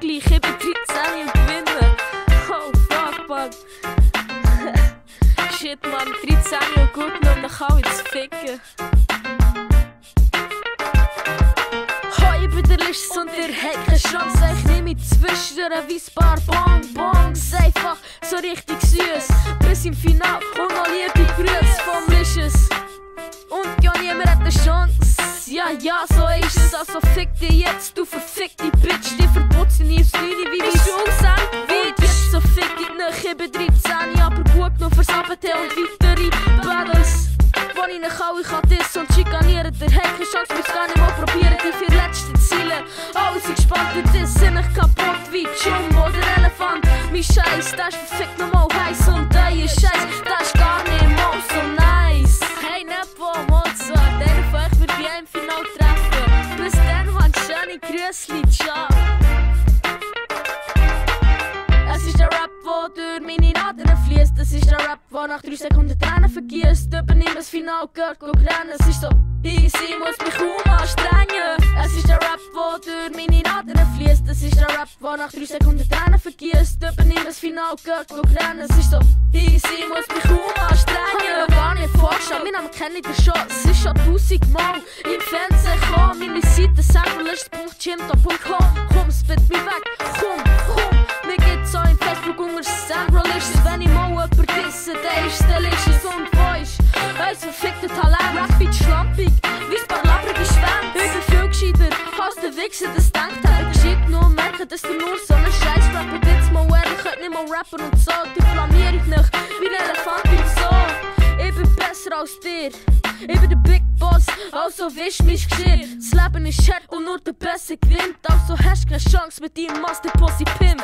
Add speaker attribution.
Speaker 1: gleich, ich bin 13 und gewinne. Oh fuck, man. Shit, man, 13 und gut genommen, dann kann ich zu ficken. Oh, ich bin der Licht und ihr habt keine Chance. Ich nehme mich zwischendurch wie ein paar Bonbons. Einfach so richtig süß. Bis im Finale und noch liebe Grüße vom Licious. Und ja, niemand hat eine Chance. Ja, so ist es. Also fick dich jetzt, du verfickte Bitch. Die verputzen nie aufs Neue wie mein Schulsandwich. Jetzt so fick ich nicht, ich bin 13, aber gut genug fürs Abendtee und weitere Battles. Wo ich nicht alle kann dissen und schikanieren. Der hat keine Chance, muss gar nicht mal probieren. Die 4 letzten Ziele, alle sind gespannt. Das sind nicht kaputt wie Jumbo, der Elefant. Mein Scheiß, der ist verfickt nochmal heiß. Und euer Scheiß, der ist gar nicht mal so nice. Hey Nepo, Mozart, einer von euch wird bei einem Final treffen. Bis dann, Mann, schöne Grüßli, ciao. Es ist der Rap, der durch meine Adern fließt. Es ist der Rap, der nach 3 Sekunden Tränen vergießt. Übernimm das Final, geht rennen. Es ist so easy, muss mich kaum anstrengen. Es ist der Rap, der durch meine Adern fließt. Es ist der Rap, der nach 3 Sekunden Tränen vergießt. Übernimm das Final, geht rennen. Es ist so easy, muss mich kaum anstrengen. Ich kann gar nicht vorstellen, wir Namen kennen den schon. Es ist schon 1000 Mal im Fernsehen gekommen. Meine Seite samrolist.gymto.com. Komm, spit mich weg, komm. Mir geht's auch im Facebook unter Samrolist. Wenn ich mal jemanden disse, der ist delicious. Und wo ist ein verfickter Talent? Rap-Beat schlampig, wie ein paar labrige Schwänze. Ich bin viel gescheiter, als der Wichser das denkt hat. Ich schick nur und merke, dass du nur so einen Scheiß rapper. Jetzt mal ehrlich, könnt nicht mal rappen und so. Diplamier ich nicht, wie ein Elefant im Zoo. Ich bin besser als dir, ich bin der Big Boss, also wisch mich Geschirr. Das Leben ist hart und nur der Beste gewinnt. Also hast keine Chance mit deinem Master Pussy Pimp.